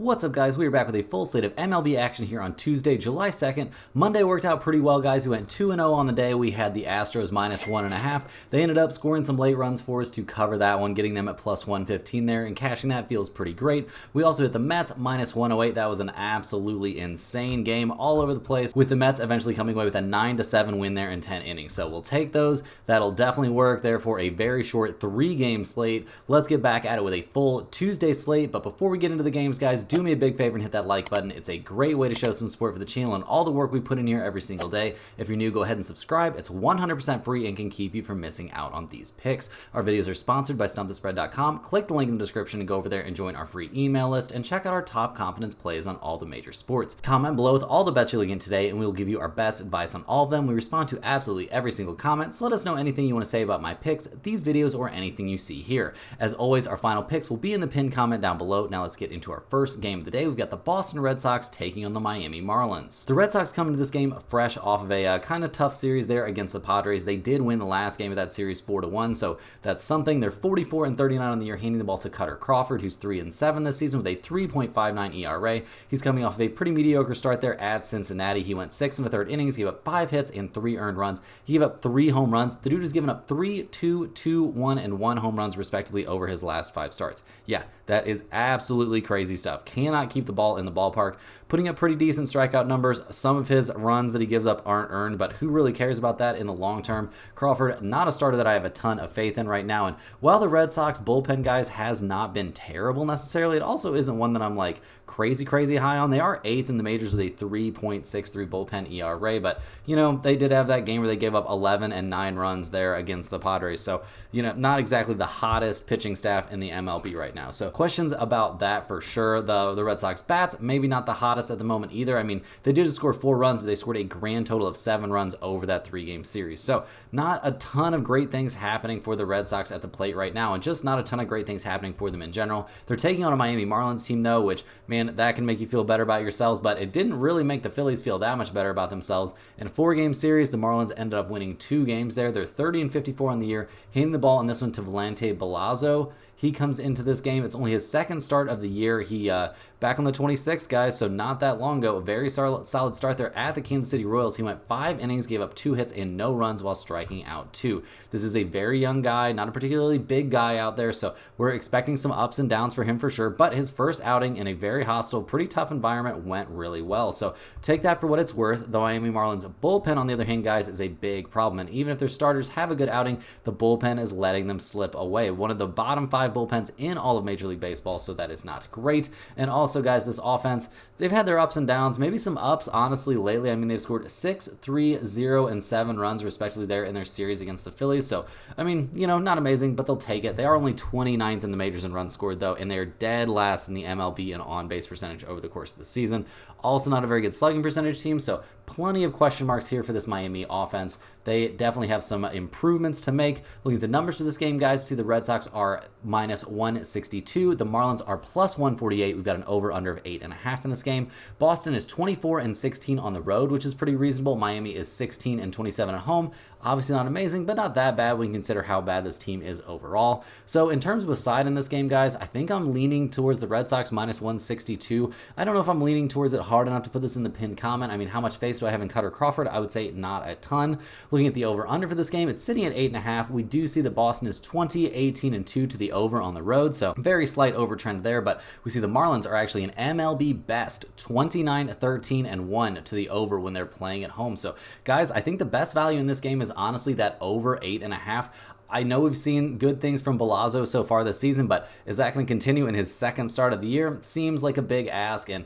What's up, guys? We are back with a full slate of MLB action here on Tuesday, July 2nd. Monday worked out pretty well, guys. We went 2-0 on the day. We had the Astros minus 1.5. They ended up scoring some late runs for us to cover that one, getting them at plus 115 there, and cashing that feels pretty great. We also hit the Mets minus 108. That was an absolutely insane game all over the place, with the Mets eventually coming away with a 9-7 win there in 10 innings. So we'll take those. That'll definitely work there for a very short 3-game slate. Let's get back at it with a full Tuesday slate. But before we get into the games, guys, do me a big favor and hit that like button. It's a great way to show some support for the channel and all the work we put in here every single day. If you're new, go ahead and subscribe. It's 100% free and can keep you from missing out on these picks. Our videos are sponsored by StumpTheSpread.com. Click the link in the description to go over there and join our free email list and check out our top confidence plays on all the major sports. Comment below with all the bets you're looking at today and we will give you our best advice on all of them. We respond to absolutely every single comment, so let us know anything you want to say about my picks, these videos, or anything you see here. As always, our final picks will be in the pinned comment down below. Now let's get into our first game of the day. We've got the Boston Red Sox taking on the Miami Marlins. The Red Sox come into this game fresh off of a kind of tough series there against the Padres. They did win the last game of that series 4-1, so that's something. They're 44-39 on the year, handing the ball to Cutter Crawford, who's 3-7 this season with a 3.59 ERA. He's coming off of a pretty mediocre start there at Cincinnati. He went 6 1/3 innings, gave up 5 hits and 3 earned runs. He gave up 3 home runs. The dude has given up 3, 2, 2, 1, and 1 home runs respectively over his last 5 starts. Yeah, that is absolutely crazy stuff. Cannot keep the ball in the ballpark. Putting up pretty decent strikeout numbers. Some of his runs that he gives up aren't earned, but who really cares about that in the long term? Crawford, not a starter that I have a ton of faith in right now. And while the Red Sox bullpen, guys, has not been terrible necessarily, it also isn't one that I'm like crazy high on. They are 8th in the majors with a 3.63 bullpen ERA, but you know, they did have that game where they gave up 11 and 9 runs there against the Padres. So, you know, not exactly the hottest pitching staff in the MLB right now. So questions about that for sure. The Red Sox bats, maybe not the hottest at the moment either. I mean, they did just score 4 runs, but they scored a grand total of 7 runs over that 3-game series. So not a ton of great things happening for the Red Sox at the plate right now, and just not a ton of great things happening for them in general. They're taking on a Miami Marlins team though, which, man, that can make you feel better about yourselves, but it didn't really make the Phillies feel that much better about themselves. In a 4-game series, the Marlins ended up winning 2 games there. They're 30-54 on the year, handing the ball in this one to Valente Balazo. He comes into this game. It's only his 2nd start of the year. He back on the 26th, guys, so not that long ago. A very solid start there at the Kansas City Royals. He went 5 innings, gave up 2 hits and no runs while striking out 2. This is a very young guy, not a particularly big guy out there, so we're expecting some ups and downs for him for sure, but his first outing in a very hostile, pretty tough environment went really well. So take that for what it's worth. The Miami Marlins bullpen, on the other hand, guys, is a big problem, and even if their starters have a good outing, the bullpen is letting them slip away. One of the bottom 5 bullpens in all of Major League Baseball, so that is not great. And also, guys, this offense, they've had their ups and downs, maybe some ups, honestly, lately. I mean, they've scored 6, 3, 0, and 7 runs, respectively, there in their series against the Phillies. So, I mean, you know, not amazing, but they'll take it. They are only 29th in the majors in runs scored, though, and they are dead last in the MLB in on-base percentage over the course of the season. Also, not a very good slugging percentage team, so plenty of question marks here for this Miami offense. They definitely have some improvements to make. Looking at the numbers for this game, guys, see the Red Sox are minus 162. The Marlins are plus 148. We've got an over-under of 8.5 in this game. Boston is 24-16 on the road, which is pretty reasonable. Miami is 16-27 at home. Obviously not amazing, but not that bad when you consider how bad this team is overall. So in terms of a side in this game, guys, I think I'm leaning towards the Red Sox minus 162. I don't know if I'm leaning towards it hard enough to put this in the pinned comment. I mean, how much faith do I have in Cutter Crawford? I would say not a ton. Looking at the over-under for this game, it's sitting at 8.5. We do see that Boston is 20-18-2 to the over on the road, so very slight overtrend there, but we see the Marlins are actually an MLB best 29-13-1 to the over when they're playing at home. So, guys, I think the best value in this game is honestly that over 8.5. I know we've seen good things from Balazo so far this season, but is that going to continue in his 2nd start of the year? Seems like a big ask, and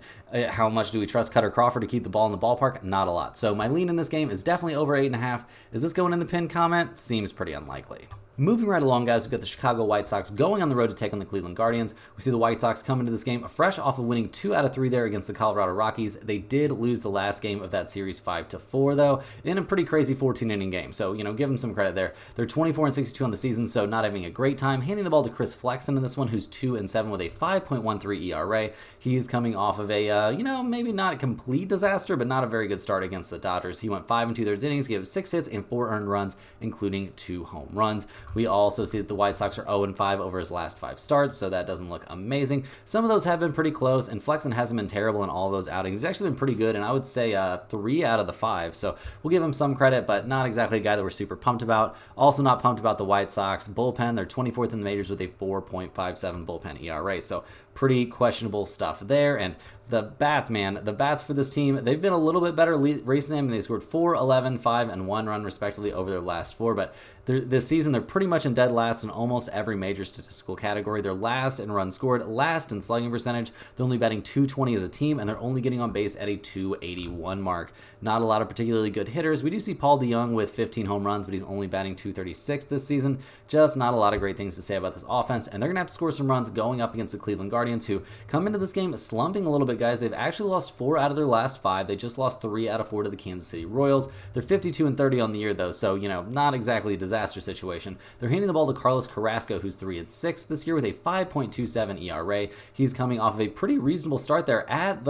how much do we trust Cutter Crawford to keep the ball in the ballpark? Not a lot. So my lean in this game is definitely over 8.5. Is this going in the pinned comment? Seems pretty unlikely. Moving right along, guys, we've got the Chicago White Sox going on the road to take on the Cleveland Guardians. We see the White Sox come into this game fresh off of winning 2 out of 3 there against the Colorado Rockies. They did lose the last game of that series 5-4, though, in a pretty crazy 14-inning game. So, you know, give them some credit there. They're 24-62 on the season, so not having a great time. Handing the ball to Chris Flexen in this one, who's 2-7 with a 5.13 ERA. He is coming off of a, you know, maybe not a complete disaster, but not a very good start against the Dodgers. He went 5 2/3 innings, gave 6 hits and 4 earned runs, including 2 home runs. We also see that the White Sox are 0-5 over his last 5 starts, so that doesn't look amazing. Some of those have been pretty close, and Flexen hasn't been terrible in all of those outings. He's actually been pretty good, and I would say 3 out of the 5, so we'll give him some credit, but not exactly a guy that we're super pumped about. Also not pumped about the White Sox bullpen. They're 24th in the majors with a 4.57 bullpen ERA, so pretty questionable stuff there. And the bats, man, the bats for this team, they've been a little bit better recently. I mean, they scored 4, 11, 5, and 1 run respectively over their last 4, but this season they're pretty much in dead last in almost every major statistical category. They're last in runs scored, last in slugging percentage. They're only batting .220 as a team, and they're only getting on base at a .281 mark. Not a lot of particularly good hitters. We do see Paul DeJong with 15 home runs, but he's only batting .236 this season. Just not a lot of great things to say about this offense, and they're going to have to score some runs going up against the Cleveland Guardians, who come into this game slumping a little bit, guys. They've actually lost 4 out of their last 5. They just lost 3 out of 4 to the Kansas City Royals. They're 52-30 on the year, though, so, not exactly a disaster situation. They're handing the ball to Carlos Carrasco, who's 3-6 this year with a 5.27 ERA. He's coming off of a pretty reasonable start there at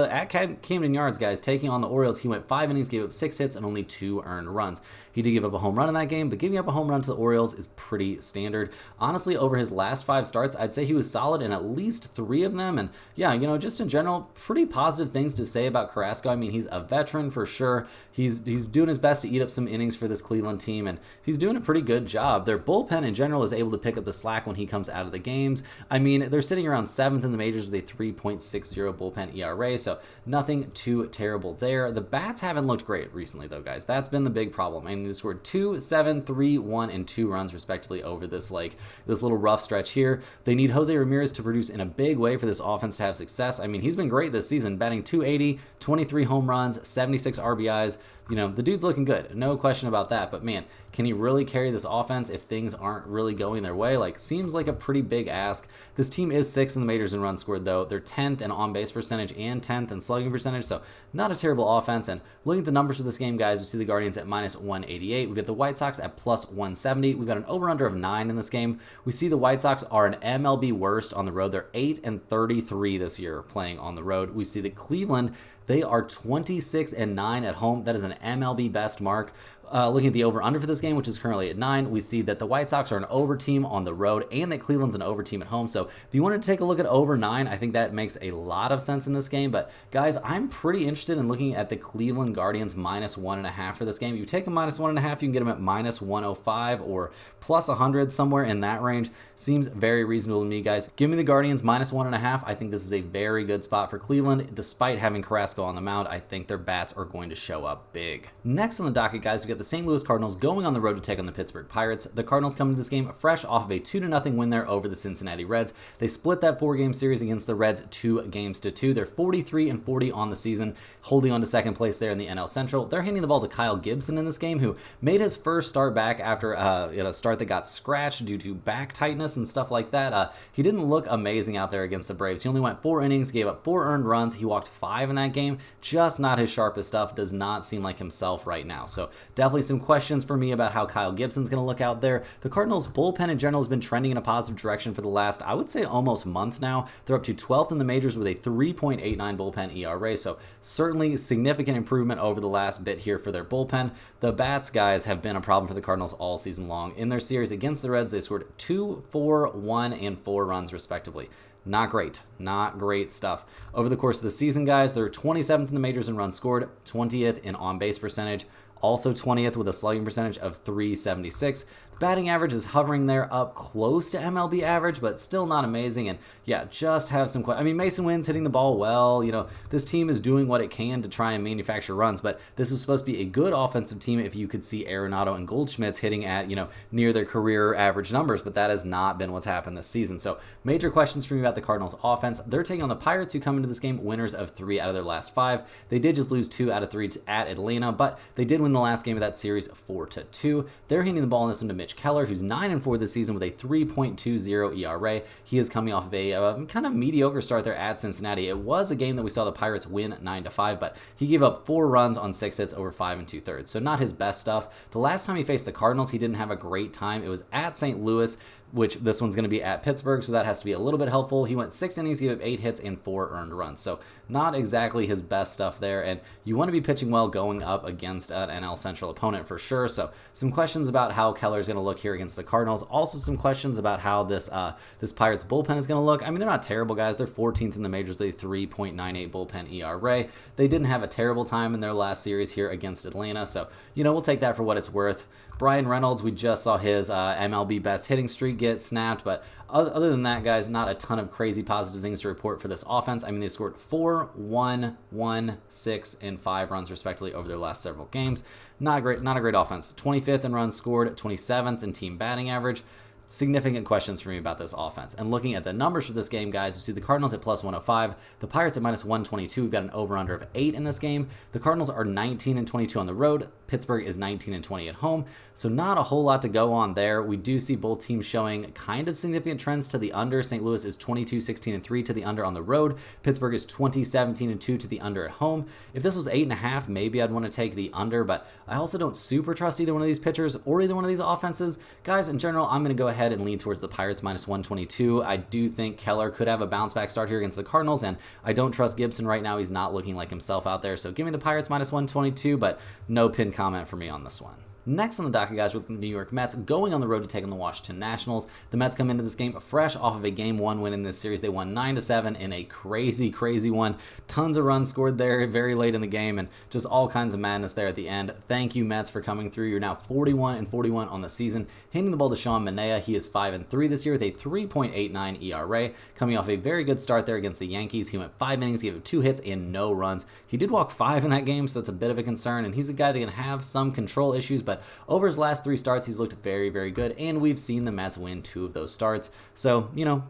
Camden Yards, guys, taking on the Orioles. He went 5 innings, gave up 6 hits, and only 2 earned runs. He did give up a home run in that game, but giving up a home run to the Orioles is pretty standard. Honestly, over his last 5 starts, I'd say he was solid in at least 3 of them, and yeah, just in general, pretty positive things to say about Carrasco. I mean, he's a veteran for sure. He's doing his best to eat up some innings for this Cleveland team, and he's doing a pretty good job. Their bullpen in general is able to pick up the slack when he comes out of the games. I mean, they're sitting around 7th in the majors with a 3.60 bullpen ERA, so nothing too terrible there. The bats haven't looked great recently, though, guys. That's been the big problem. I mean, they scored 2, 7, 3, 1, and 2 runs respectively over this little rough stretch here. They need Jose Ramirez to produce in a big way for this offense to have success. I mean, he's been great this season, batting .280, 23 home runs, 76 RBIs. The dude's looking good. No question about that. But man, can he really carry this offense if things aren't really going their way? Seems like a pretty big ask. This team is 6th in the majors in runs scored, though. They're 10th in on-base percentage and 10th in slugging percentage, so not a terrible offense. And looking at the numbers for this game, guys, we see the Guardians at -188. We've got the White Sox at +170. We've got an over-under of 9 in this game. We see the White Sox are an MLB worst on the road. They're 8-33 this year playing on the road. We see that Cleveland, they are 26-9 at home. That is an MLB best mark. Looking at the over-under for this game, which is currently at 9, we see that the White Sox are an over team on the road and that Cleveland's an over team at home. So if you wanted to take a look at over 9, I think that makes a lot of sense in this game. But guys, I'm pretty interested in looking at the Cleveland Guardians -1.5 for this game. If you take a -1.5, you can get them at -105 or +100, somewhere in that range. Seems very reasonable to me, guys. Give me the Guardians -1.5. I think this is a very good spot for Cleveland. Despite having Carrasco on the mound, I think their bats are going to show up big. Next on the docket, guys, we got the St. Louis Cardinals going on the road to take on the Pittsburgh Pirates. The Cardinals come to this game fresh off of a 2-0 win there over the Cincinnati Reds. They split that 4-game series against the Reds 2-2. They're 43-40 on the season, holding on to second place there in the NL Central. They're handing the ball to Kyle Gibson in this game, who made his first start back after a start that got scratched due to back tightness and stuff like that. He didn't look amazing out there against the Braves. He only went 4 innings, gave up 4 earned runs. He walked 5 in that game. Just not his sharpest stuff. Does not seem like himself right now. So definitely some questions for me about how Kyle Gibson's going to look out there. The Cardinals bullpen in general has been trending in a positive direction for the last, I would say, almost month now. They're up to 12th in the majors with a 3.89 bullpen ERA, so certainly significant improvement over the last bit here for their bullpen. The bats, guys, have been a problem for the Cardinals all season long. In their series against the Reds, they scored 2, 4, 1, and 4 runs respectively. Not great. Not great stuff. Over the course of the season, guys, they're 27th in the majors in runs scored, 20th in on-base percentage, also 20th with a slugging percentage of .376. Batting average is hovering there up close to MLB average, but still not amazing. And yeah, just have some questions. I mean, Mason Wynn's hitting the ball well. This team is doing what it can to try and manufacture runs, but this is supposed to be a good offensive team if you could see Arenado and Goldschmidt's hitting at, near their career average numbers, but that has not been what's happened this season. So major questions for me about the Cardinals offense. They're taking on the Pirates, who come into this game winners of 3 out of their last 5. They did just lose 2 out of 3 at Atlanta, but they did win the last game of that series 4-2. They're handing the ball in this one to Mitch Keller, who's 9-4 this season with a 3.20 ERA. He is coming off of a kind of mediocre start there at Cincinnati. It was a game that we saw the Pirates win 9-5, but he gave up 4 runs on 6 hits over 5 2/3. So not his best stuff. The last time he faced the Cardinals, he didn't have a great time. It was at St. Louis. which this one's going to be at Pittsburgh, so that has to be a little bit helpful. He went 6 innings, gave up 8 hits and 4 earned runs, so not exactly his best stuff there, and you want to be pitching well going up against an NL Central opponent for sure. So some questions about how Keller's going to look here against the Cardinals. Also some questions about how this Pirates bullpen is going to look. I mean, they're not terrible, guys. They're 14th in the majors with a 3.98 bullpen ERA. They didn't have a terrible time in their last series here against Atlanta, so we'll take that for what it's worth. Brian Reynolds, we just saw his MLB best hitting streak get snapped, but other than that, guys, not a ton of crazy positive things to report for this offense. I mean, they scored 4, 1, 1, 6, and 5 runs respectively over their last several games. Not a great offense. 25th in runs scored, 27th in team batting average. Significant questions for me about this offense. And looking at the numbers for this game, guys, you see the Cardinals at plus 105, the Pirates at minus 122. We've got an over-under of 8 in this game. The Cardinals are 19-22 on the road. Pittsburgh is 19-20 at home, so not a whole lot to go on there. We do see both teams showing kind of significant trends to the under. St. Louis is 22-16-3 to the under on the road. Pittsburgh is 20-17-2 to the under at home. If this was 8.5, maybe I'd want to take the under, but I also don't super trust either one of these pitchers or either one of these offenses. Guys, in general, I'm going to go ahead and lean towards the Pirates minus 122. I do think Keller could have a bounce back start here against the Cardinals, and I don't trust Gibson right now. He's not looking like himself out there, so give me the Pirates minus 122, but no pin comment for me on this one. Next on the docket, guys, with the New York Mets going on the road to take on the Washington Nationals. The Mets come into this game fresh off of a Game 1 win in this series. They won 9-7 in a crazy one. Tons of runs scored there very late in the game, and just all kinds of madness there at the end. Thank you, Mets, for coming through. You're now 41-41 on the season. Handing the ball to Sean Manaea. He is 5-3 this year with a 3.89 ERA, coming off a very good start there against the Yankees. He went 5 innings, gave up 2 hits and no runs. He did walk 5 in that game, so that's a bit of a concern, and he's a guy that can have some control issues, but over his last 3 starts, he's looked very good, and we've seen the Mets win 2 of those starts. So,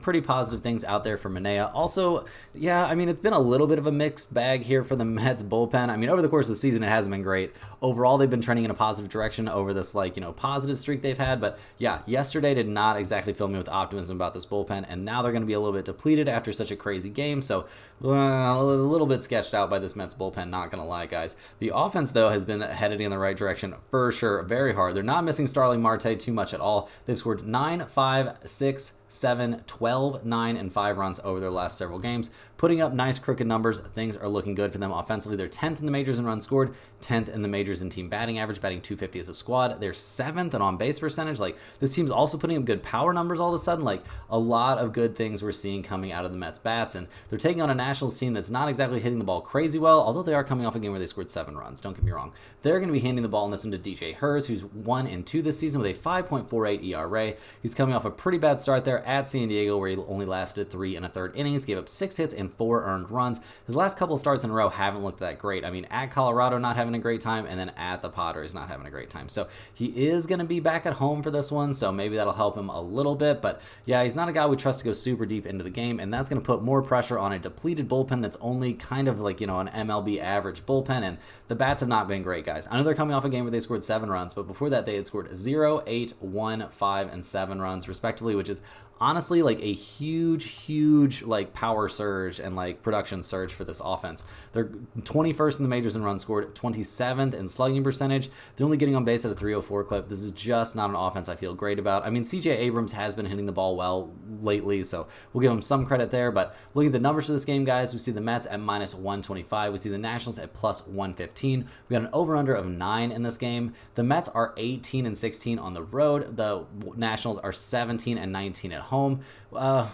pretty positive things out there for Manaea. Also, yeah, I mean, it's been a little bit of a mixed bag here for the Mets bullpen. I mean, over the course of the season, it hasn't been great. Overall, they've been trending in a positive direction over this, positive streak they've had. But yeah, yesterday did not exactly fill me with optimism about this bullpen, and now they're going to be a little bit depleted after such a crazy game. So, a little bit sketched out by this Mets bullpen, not going to lie, guys. The offense, though, has been headed in the right direction for sure, very hard. They're not missing Starling Marte too much at all. They've scored 9, 5, 6, 7, 12, 9, and 5 runs over their last several games, putting up nice crooked numbers. Things are looking good for them offensively. They're 10th in the majors in runs scored, 10th in the majors in team batting average, batting .250 as a squad. They're 7th in on-base percentage. This team's also putting up good power numbers all of a sudden. A lot of good things we're seeing coming out of the Mets bats, and they're taking on a Nationals team that's not exactly hitting the ball crazy well, although they are coming off a game where they scored 7 runs. Don't get me wrong. They're going to be handing the ball in this one to DJ Hurts, who's 1-2 this season with a 5.48 ERA. He's coming off a pretty bad start there at San Diego, where he only lasted 3 1/3 innings, gave up 6 hits and 4 earned runs. His last couple of starts in a row haven't looked that great. I mean, at Colorado, not having a great time, and then at the Padres, not having a great time. So he is going to be back at home for this one, so maybe that'll help him a little bit. But yeah, he's not a guy we trust to go super deep into the game, and that's going to put more pressure on a depleted bullpen that's only kind of an MLB average bullpen, and the bats have not been great, guys. I know they're coming off a game where they scored 7 runs, but before that, they had scored 0, 8, 1, 5, and 7 runs, respectively, which is honestly a huge power surge and production surge for this offense. They're 21st in the majors in runs scored, 27th in slugging percentage. They're only getting on base at a 304 clip. This is just not an offense I feel great about. I mean, CJ Abrams has been hitting the ball well lately, so we'll give him some credit there. But looking at the numbers for this game, guys, we see the Mets at minus 125. We see the Nationals at plus 115. We got an over-under of 9 in this game. The Mets are 18-16 on the road. The Nationals are 17-19 at home.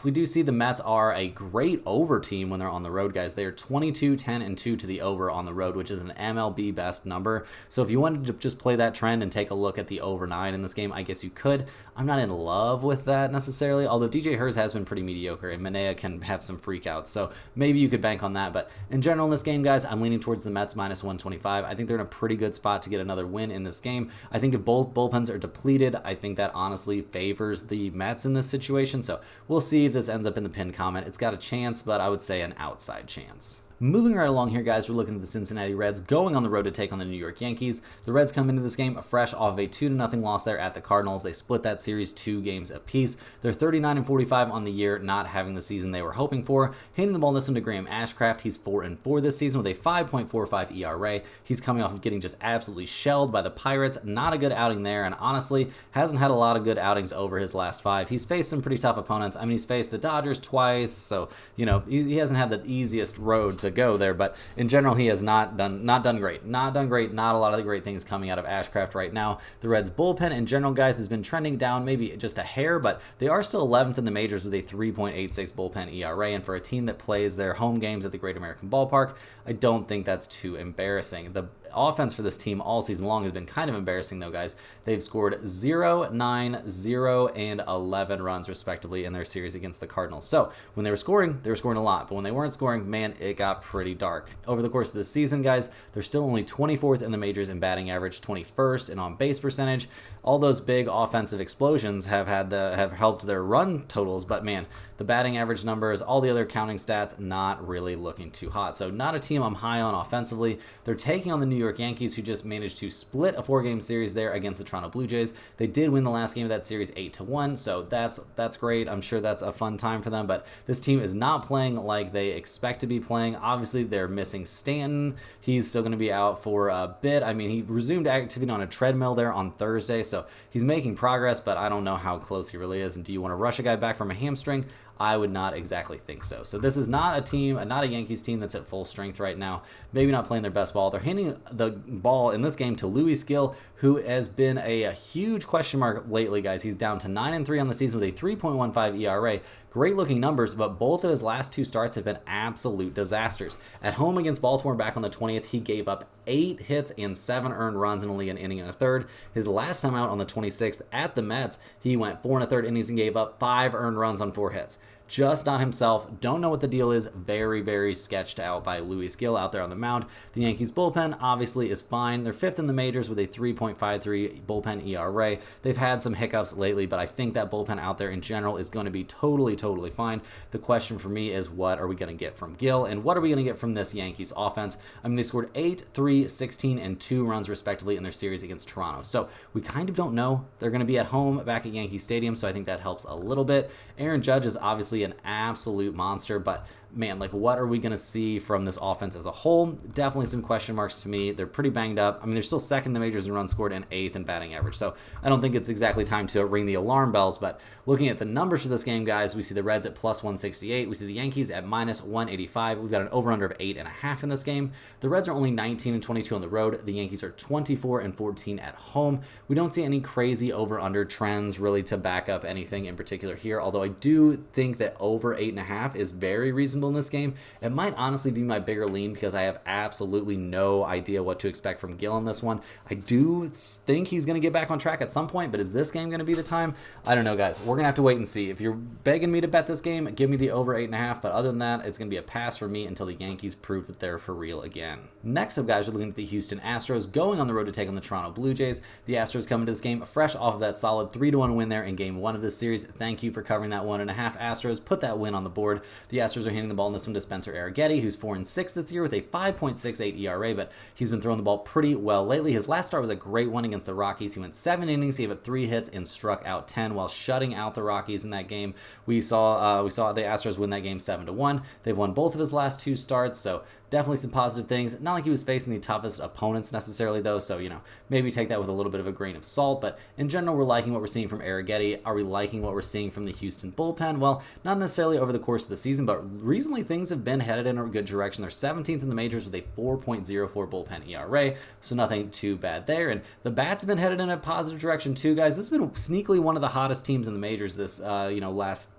We do see the Mets are a great over team when they're on the road, guys. They are 22-10-2 to the over on the road, which is an MLB best number. So if you wanted to just play that trend and take a look at the over 9 in this game, I guess you could. I'm not in love with that necessarily, although DJ Hurts has been pretty mediocre and Manaea can have some freakouts. So maybe you could bank on that. But in general in this game, guys, I'm leaning towards the Mets minus 125. I think they're in a pretty good spot to get another win in this game. I think if both bullpens are depleted, I think that honestly favors the Mets in this situation. So we'll see if this ends up in the pinned comment. It's got a chance, but I would say an outside chance. Moving right along here, guys, we're looking at the Cincinnati Reds going on the road to take on the New York Yankees. The Reds come into this game fresh off of a 2-0 loss there at the Cardinals. They split that series 2 games apiece. They're 39-45 on the year, not having the season they were hoping for. Handing the ball this one to Graham Ashcraft. He's 4-4 this season with a 5.45 ERA. He's coming off of getting just absolutely shelled by the Pirates. Not a good outing there, and honestly, hasn't had a lot of good outings over his last 5. He's faced some pretty tough opponents. I mean, he's faced the Dodgers twice, so, you know, he hasn't had the easiest road to go there, but in general, he has not done great. Not a lot of the great things coming out of Ashcraft right now. The Reds bullpen in general, guys, has been trending down maybe just a hair, but they are still 11th in the majors with a 3.86 bullpen ERA, and for a team that plays their home games at the Great American Ballpark, I don't think that's too embarrassing. The offense for this team all season long has been kind of embarrassing, though, guys. They've scored 0, 9, 0, and 11 runs, respectively, in their series against the Cardinals. So when they were scoring a lot, but when they weren't scoring, man, it got pretty dark. Over the course of the season, guys, they're still only 24th in the majors in batting average, 21st in on-base percentage. All those big offensive explosions have helped their run totals, but man, the batting average numbers, all the other counting stats, not really looking too hot. So not a team I'm high on offensively. They're taking on the New York Yankees, who just managed to split a 4-game series there against the Toronto Blue Jays. They did win the last game of that series 8-1, so that's great. I'm sure that's a fun time for them, but this team is not playing like they expect to be playing. Obviously, they're missing Stanton. He's still going to be out for a bit. I mean, he resumed activity on a treadmill there on Thursday, so he's making progress, but I don't know how close he really is. And do you want to rush a guy back from a hamstring? I would not exactly think so. So this is not a Yankees team that's at full strength right now. Maybe not playing their best ball. They're handing the ball in this game to Luis Gil, who has been a huge question mark lately, guys. He's down to 9-3 on the season with a 3.15 ERA. Great looking numbers, but both of his last 2 starts have been absolute disasters. At home against Baltimore back on the 20th, he gave up 8 hits and 7 earned runs in only an inning and a third. His last time out on the 26th at the Mets, he went 4 1/3 innings and gave up 5 earned runs on 4 hits. Just not himself. Don't know what the deal is. Very, very sketched out by Luis Gil out there on the mound. The Yankees bullpen obviously is fine. They're 5th in the majors with a 3.53 bullpen ERA. They've had some hiccups lately, but I think that bullpen out there in general is going to be totally fine. The question for me is, what are we going to get from Gil, and what are we going to get from this Yankees offense? I mean, they scored 8, 3, 16, and 2 runs respectively in their series against Toronto. So we kind of don't know. They're going to be at home back at Yankee Stadium, so I think that helps a little bit. Aaron Judge is obviously an absolute monster, but man, like, what are we going to see from this offense as a whole? Definitely some question marks to me. They're pretty banged up. I mean, they're still 2nd in the majors in runs scored and 8th in batting average, so I don't think it's exactly time to ring the alarm bells, but looking at the numbers for this game, guys, we see the Reds at plus 168. We see the Yankees at minus 185. We've got an over-under of 8.5 in this game. The Reds are only 19-22 on the road. The Yankees are 24-14 at home. We don't see any crazy over-under trends really to back up anything in particular here, although I do think that over 8.5 is very reasonable in this game. It might honestly be my bigger lean because I have absolutely no idea what to expect from Gil in this one. I do think he's going to get back on track at some point, but is this game going to be the time? I don't know, guys. We're going to have to wait and see. If you're begging me to bet this game, give me the over 8.5, but other than that, it's going to be a pass for me until the Yankees prove that they're for real again. Next up, guys, we're looking at the Houston Astros going on the road to take on the Toronto Blue Jays. The Astros come into this game fresh off of that solid 3-1 win there in Game 1 of this series. Thank you for covering that 1.5. Astros put that win on the board. The Astros are handing the ball in this one to Spencer Arrighetti, who's 4-6 this year with a 5.68 ERA, but he's been throwing the ball pretty well lately. His last start was a great one against the Rockies. He went 7 innings, he gave up 3 hits, and struck out 10 while shutting out the Rockies in that game. We saw the Astros win that game 7-1. They've won both of his last 2 starts, so definitely some positive things. Not like he was facing the toughest opponents necessarily, though, so, maybe take that with a little bit of a grain of salt. But in general, we're liking what we're seeing from Arrighetti. Are we liking what we're seeing from the Houston bullpen? Well, not necessarily over the course of the season, but recently things have been headed in a good direction. They're 17th in the majors with a 4.04 bullpen ERA, so nothing too bad there. And the bats have been headed in a positive direction too, guys. This has been sneakily one of the hottest teams in the majors this, last,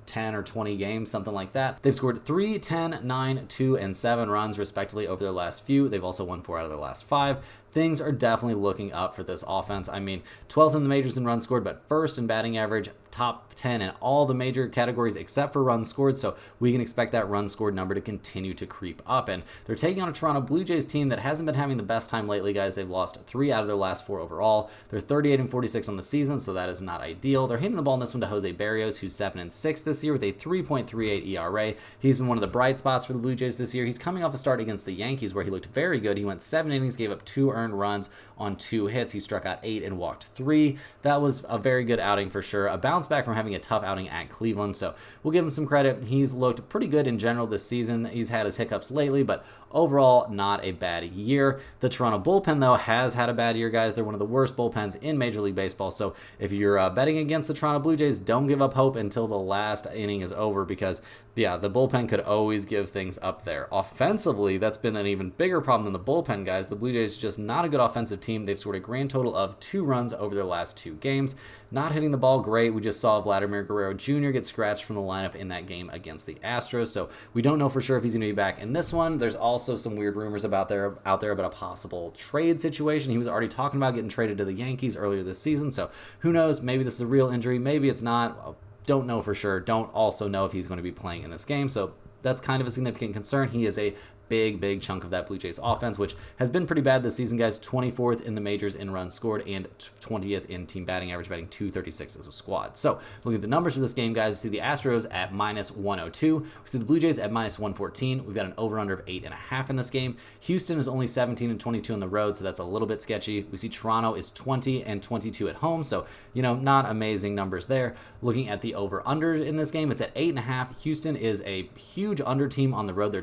10 or 20 games, something like that. They've scored 3, 10, 9, 2, and 7 runs respectively over their last few. They've also won 4 out of their last 5. things are definitely looking up for this offense. I mean, 12th in the majors in runs scored, but first in batting average, top 10 in all the major categories except for runs scored, so we can expect that run scored number to continue to creep up. And they're taking on a Toronto Blue Jays team that hasn't been having the best time lately, guys. They've lost 3 out of their last 4 overall. They're 38-46 on the season, so that is not ideal. They're handing the ball in this one to Jose Barrios, who's 7-6 this year with a 3.38 ERA. He's been one of the bright spots for the Blue Jays this year. He's coming off a start against the Yankees where he looked very good. He went 7 innings, gave up 2 earned runs on 2 hits. He struck out 8 and walked 3. That was a very good outing for sure. A bounce back from having a tough outing at Cleveland, so we'll give him some credit. He's looked pretty good in general this season. He's had his hiccups lately, but overall, not a bad year. The Toronto bullpen, though, has had a bad year, guys. They're one of the worst bullpens in Major League Baseball, so if you're betting against the Toronto Blue Jays, don't give up hope until the last inning is over because, yeah, the bullpen could always give things up there. Offensively, that's been an even bigger problem than the bullpen, guys. The Blue Jays just not a good offensive team. They've scored a grand total of 2 runs over their last 2 games. Not hitting the ball great. We just saw Vladimir Guerrero Jr. get scratched from the lineup in that game against the Astros, so we don't know for sure if he's going to be back in this one. There's also some weird rumors out there about a possible trade situation. He was already talking about getting traded to the Yankees earlier this season, so who knows? Maybe this is a real injury. Maybe it's not. Don't know for sure. Don't also know if he's going to be playing in this game, so that's kind of a significant concern. He is a big chunk of that Blue Jays offense, which has been pretty bad this season, guys. 24th in the majors in runs scored and 20th in team batting average, batting .236 as a squad. So looking at the numbers for this game, guys, we see the Astros at -102. We see the Blue Jays at -114. We've got an over-under of 8.5 in this game. Houston is only 17-22 on the road, so that's a little bit sketchy. We see Toronto is 20-22 at home, so, you know, not amazing numbers there. Looking at the over-under in this game, it's at 8.5. Houston is a huge under team on the road. They're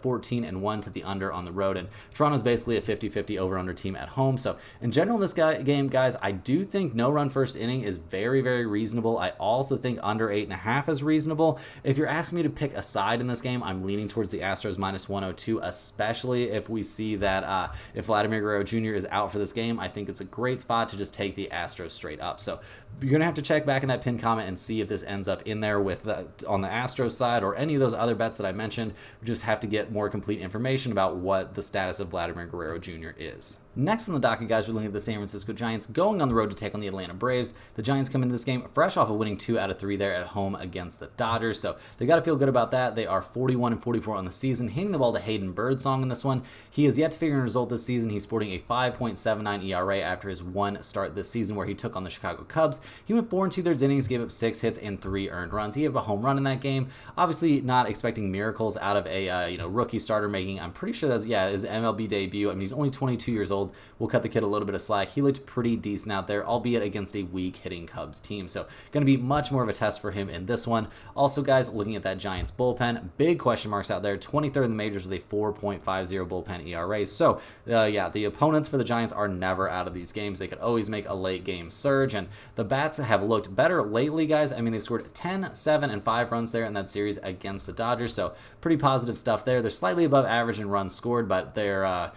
14-1 to the under on the road, and Toronto's basically a 50-50 over-under team at home. So in general, in this game, guys, I do think no run first inning is very reasonable. I also think under 8.5 is reasonable. If you're asking me to pick a side in this game, I'm leaning towards the Astros -102, especially if we see that if Vladimir Guerrero Jr. is out for this game. I think it's a great spot to just take the Astros straight up. So you're gonna have to check back in that pinned comment and see if this ends up in there with on the Astros side or any of those other bets that I mentioned. We just have to get more complete information about what the status of Vladimir Guerrero Jr. is. Next on the docket, guys, we're looking at the San Francisco Giants going on the road to take on the Atlanta Braves. The Giants come into this game fresh off of winning 2 out of 3 there at home against the Dodgers, so they got to feel good about that. They are 41-44 on the season, handing the ball to Hayden Birdsong in this one. He has yet to figure a result this season. He's sporting a 5.79 ERA after his 1 start this season where he took on the Chicago Cubs. He went 4 2/3 innings, gave up 6 hits and 3 earned runs. He had a home run in that game. Obviously, not expecting miracles out of a rookie starter making. I'm pretty sure that's his MLB debut. I mean, he's only 22 years old. We'll cut the kid a little bit of slack. He looked pretty decent out there, albeit against a weak hitting Cubs team. So going to be much more of a test for him in this one. Also, guys, looking at that Giants bullpen, big question marks out there. 23rd in the majors with a 4.50 bullpen ERA. So the opponents for the Giants are never out of these games. They could always make a late game surge, and the bats have looked better lately, guys. I mean, they've scored 10, 7, and 5 runs there in that series against the Dodgers. So pretty positive stuff there. They're slightly above average in runs scored, but they're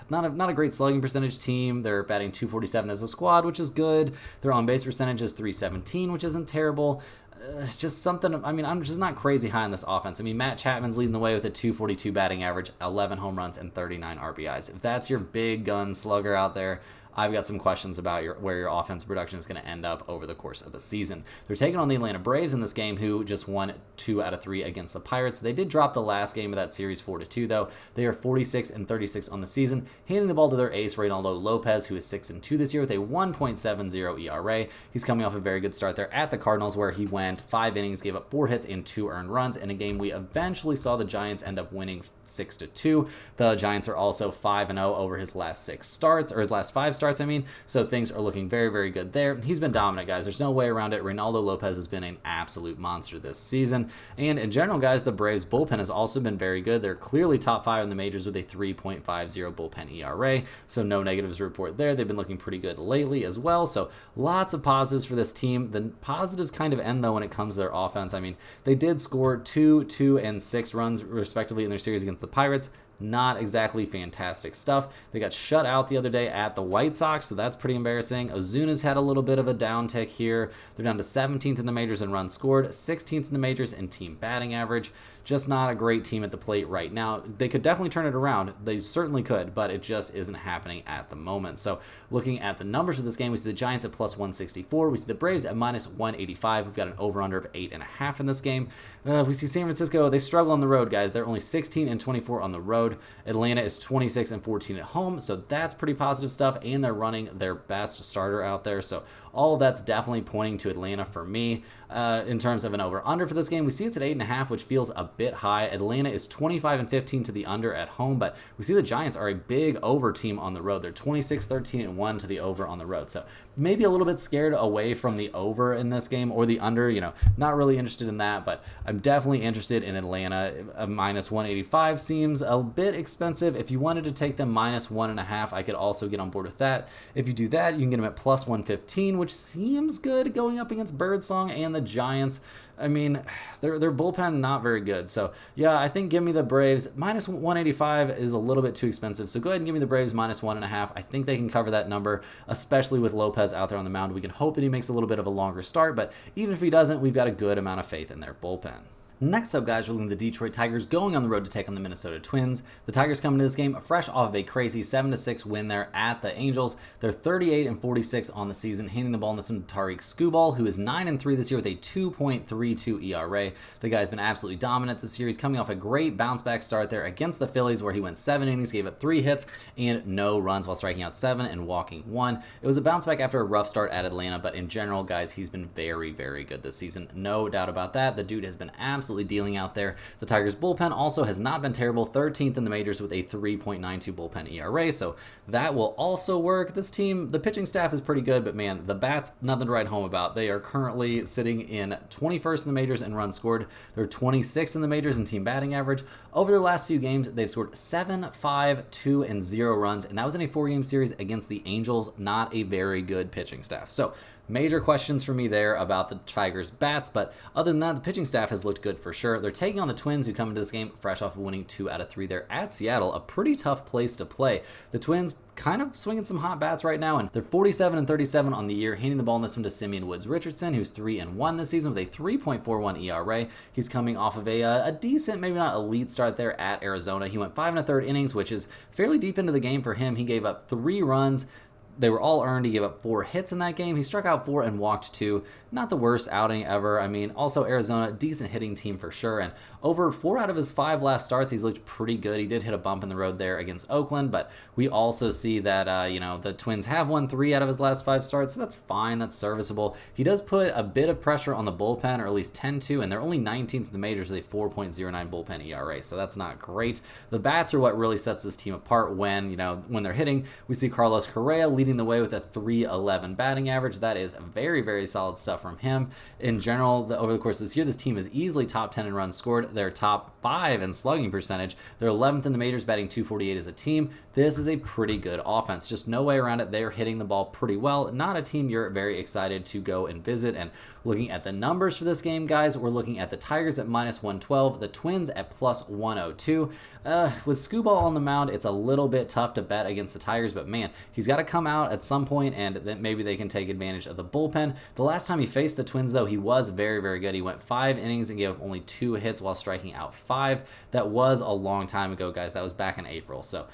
not a great slugging percentage team. They're batting .247 as a squad, which is good. Their on-base percentage is .317, which isn't terrible. It's just something, I mean, I'm just not crazy high on this offense. I mean, Matt Chapman's leading the way with a .242 batting average, 11 home runs, and 39 RBIs. If that's your big gun slugger out there, I've got some questions about where your offensive production is going to end up over the course of the season. They're taking on the Atlanta Braves in this game, who just won 2 out of 3 against the Pirates. They did drop the last game of that series 4-2, though. They are 46-36 on the season, handing the ball to their ace, Reynaldo Lopez, who is 6-2 this year with a 1.70 ERA. He's coming off a very good start there at the Cardinals, where he went 5 innings, gave up 4 hits and 2 earned runs in a game we eventually saw the Giants end up winning 6-2. The Giants are also 5-0 over his last 5 starts, I mean, so things are looking very good there. He's been dominant, guys. There's no way around it. Reynaldo Lopez has been an absolute monster this season, and in general, guys, the Braves bullpen has also been very good. They're clearly top 5 in the majors with a 3.50 bullpen ERA, so no negatives to report there. They've been looking pretty good lately as well, so lots of positives for this team. The positives kind of end, though, when it comes to their offense. I mean, they did score 2, 2, and 6 runs, respectively, in their series against the Pirates. Not exactly fantastic stuff. They got shut out the other day at the White Sox, so that's pretty embarrassing. Ozuna's had a little bit of a downtick here. They're down to 17th in the majors in runs scored, 16th in the majors in team batting average. just not a great team at the plate right now. They could definitely turn it around. They certainly could, but it just isn't happening at the moment. So looking at the numbers for this game, we see the Giants at plus 164. We see the Braves at minus 185. We've got an over-under of 8.5 in this game. We see San Francisco, they struggle on the road, guys. They're only 16 and 24 on the road. Atlanta is 26 and 14 at home, so that's pretty positive stuff, and they're running their best starter out there. So all of that's definitely pointing to Atlanta for me. In terms of an over-under for this game, we see it's at 8.5, which feels a bit high. Atlanta is 25 and 15 to the under at home, but we see the Giants are a big over team on the road. They're 26, 13, and 1 to the over on the road. So maybe a little bit scared away from the over in this game, or the under, not really interested in that, but I'm definitely interested in Atlanta. A minus 185 seems a bit expensive. If you wanted to take them minus 1.5, I could also get on board with that. If you do that, you can get them at plus 115, which seems good going up against Birdsong and the Giants. I mean, their bullpen not very good. So yeah, I think give me the Braves. Minus 185 is a little bit too expensive. So go ahead and give me the Braves minus 1.5. I think they can cover that number, especially with Lopez out there on the mound. We can hope that he makes a little bit of a longer start, but even if he doesn't, we've got a good amount of faith in their bullpen. Next up, guys, we're looking at the Detroit Tigers going on the road to take on the Minnesota Twins. The Tigers come into this game fresh off of a crazy 7-6 win there at the Angels. They're 38 and 46 on the season, handing the ball in this one to Tariq Skubal, who is 9-3 this year with a 2.32 ERA. The guy's been absolutely dominant this year. He's coming off a great bounce-back start there against the Phillies, where he went 7 innings, gave up 3 hits, and no runs while striking out 7 and walking 1. It was a bounce-back after a rough start at Atlanta, but in general, guys, he's been very, very good this season. No doubt about that. The dude has been absolutely dealing out there. The Tigers bullpen also has not been terrible, 13th in the majors with a 3.92 bullpen ERA, so that will also work. This team, the pitching staff is pretty good, but man, the bats, nothing to write home about. They are currently sitting in 21st in the majors in runs scored. They're 26th in the majors in team batting average. Over their last few games, they've scored 7, 5, 2, and 0 runs, and that was in a 4-game series against the Angels. Not a very good pitching staff. So major questions for me there about the Tigers' bats, but other than that, the pitching staff has looked good for sure. They're taking on the Twins, who come into this game fresh off of winning 2 out of 3 there at Seattle, a pretty tough place to play. The Twins kind of swinging some hot bats right now, and they're 47 and 37 on the year, handing the ball in this one to Simeon Woods-Richardson, who's 3-1 this season with a 3.41 ERA. He's coming off of a decent, maybe not elite start there at Arizona. He went 5 1/3 innings, which is fairly deep into the game for him. He gave up 3 runs. They were all earned. He gave up 4 hits in that game. He struck out 4 and walked 2. Not the worst outing ever. I mean, also Arizona, decent hitting team for sure. And over 4 out of his 5 last starts, he's looked pretty good. He did hit a bump in the road there against Oakland, but we also see that, the Twins have won 3 out of his last 5 starts. So that's fine. That's serviceable. He does put a bit of pressure on the bullpen, or at least tend to, and they're only 19th in the majors with a 4.09 bullpen ERA. So that's not great. The bats are what really sets this team apart when they're hitting. We see Carlos Correa leading the way with a 3.11 batting average. That is very, very solid stuff from him. In general, over the course of this year, this team is easily top 10 in runs scored. They're top 5 in slugging percentage. They're 11th in the majors, batting .248 as a team. This is a pretty good offense. Just no way around it. They're hitting the ball pretty well. Not a team you're very excited to go and visit. And looking at the numbers for this game, guys, we're looking at the Tigers at minus 112, the Twins at plus 102. With Skubal on the mound, it's a little bit tough to bet against the Tigers, but man, he's got to come out at some point, and then maybe they can take advantage of the bullpen. The last time he faced the Twins, though, he was very, very good. He went 5 innings and gave up only 2 hits while striking out 5. That was a long time ago, guys. That was back in April. So,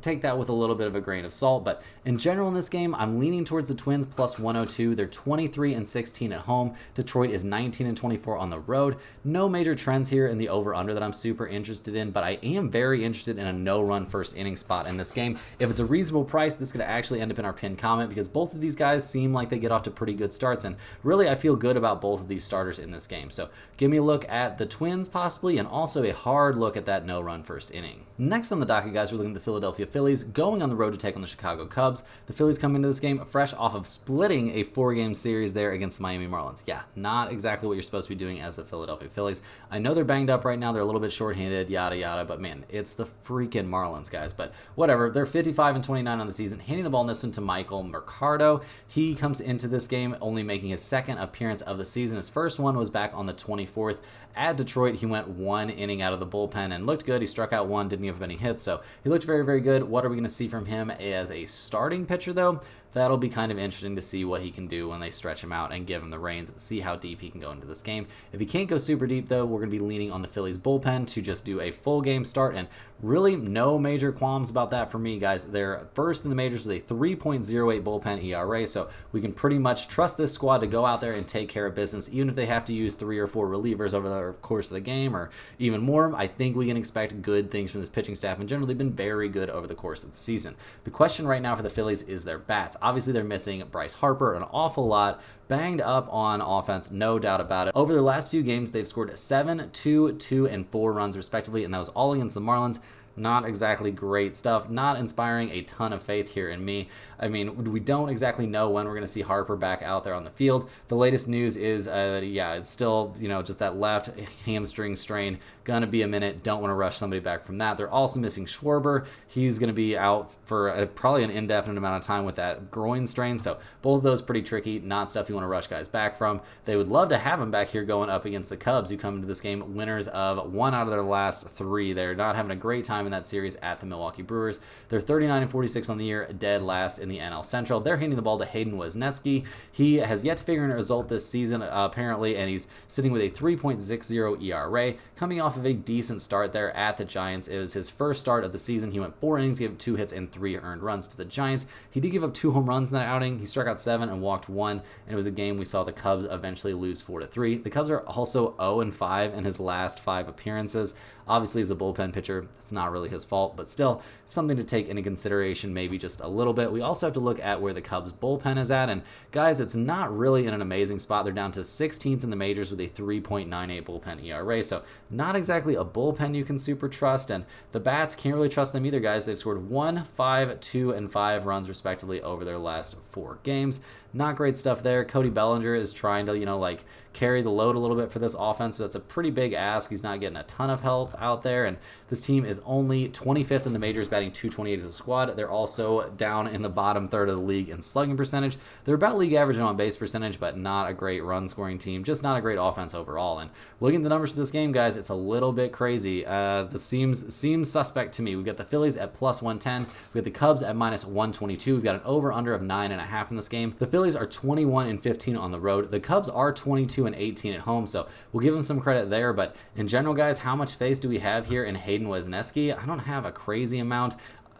take that with a little bit of a grain of salt. But in general in this game, I'm leaning towards the Twins plus 102. They're 23 and 16 at home. Detroit is 19 and 24 on the road. No major trends here in the over-under that I'm super interested in, but I am very interested in a no-run first inning spot in this game. If it's a reasonable price, this could actually end up in our pinned comment, because both of these guys seem like they get off to pretty good starts, and really I feel good about both of these starters in this game. So give me a look at the Twins possibly, and also a hard look at that no-run first inning. Next on the docket, guys, we're looking at the Philadelphia Phillies going on the road to take on the Chicago Cubs. The Phillies come into this game fresh off of splitting a 4-game series there against the Miami Marlins. Yeah, not exactly what you're supposed to be doing as the Philadelphia Phillies. I know they're banged up right now. They're a little bit shorthanded, yada, yada, but man, it's the freaking Marlins, guys. But whatever. They're 55 and 29 on the season, handing the ball in this one to Michael Mercado. He comes into this game only making his 2nd appearance of the season. His first one was back on the 24th At Detroit, he went 1 inning out of the bullpen and looked good. He struck out 1, didn't give up any hits, so he looked very, very good. What are we going to see from him as a starting pitcher, though? That'll be kind of interesting to see what he can do when they stretch him out and give him the reins and see how deep he can go into this game. If he can't go super deep, though, we're going to be leaning on the Phillies bullpen to just do a full game start, and really no major qualms about that for me, guys. They're first in the majors with a 3.08 bullpen ERA, so we can pretty much trust this squad to go out there and take care of business, even if they have to use 3 or 4 relievers over the course of the game or even more. I think we can expect good things from this pitching staff, and generally been very good over the course of the season. The question right now for the Phillies is their bats. Obviously, they're missing Bryce Harper an awful lot, banged up on offense, no doubt about it. Over their last few games, they've scored 7, 2, 2, and 4 runs respectively, and that was all against the Marlins. Not exactly great stuff, not inspiring a ton of faith here in me. I mean, we don't exactly know when we're going to see Harper back out there on the field. The latest news is it's still, just that left hamstring strain. Gonna be a minute. Don't want to rush somebody back from that. They're also missing Schwarber. He's going to be out for probably an indefinite amount of time with that groin strain. So both of those pretty tricky. Not stuff you want to rush guys back from. They would love to have him back here going up against the Cubs, who come into this game winners of 1 out of their last 3. They're not having a great time in that series at the Milwaukee Brewers. They're 39-46 on the year, dead last in the NL Central. They're handing the ball to Hayden Wesneski. He has yet to figure out a result this season, apparently, and he's sitting with a 3.60 ERA, coming off of a decent start there at the Giants. It was his first start of the season. He went 4 innings, gave up 2 hits and 3 earned runs to the Giants. He did give up 2 home runs in that outing. He struck out 7 and walked 1, and it was a game we saw the Cubs eventually lose 4-3. The Cubs are also 0-5 in his last 5 appearances. Obviously, as a bullpen pitcher, it's not really his fault, but still something to take into consideration, maybe just a little bit. We also have to look at where the Cubs bullpen is at, and guys, it's not really in an amazing spot. They're down to 16th in the majors with a 3.98 bullpen ERA, so not exactly a bullpen you can super trust, and the bats can't really trust them either, guys. They've scored 1, 5, 2, and 5 runs respectively over their last 4 games. Not great stuff there. Cody Bellinger is trying to, carry the load a little bit for this offense, but that's a pretty big ask. He's not getting a ton of help out there, and this team is only 25th in the majors, batting .228 as a squad. They're also down in the bottom third of the league in slugging percentage. They're about league average on base percentage, but not a great run-scoring team. Just not a great offense overall. And looking at the numbers for this game, guys, it's a little bit crazy. This seems suspect to me. We've got the Phillies at +110. We've got the Cubs at -122. We've got an over-under of 9.5 in this game. The Phillies are 21-15 on the road. The Cubs are 22-18 at home, so we'll give them some credit there. But in general, guys, how much faith do we have here in Hayden Wesneski? I don't have a crazy amount.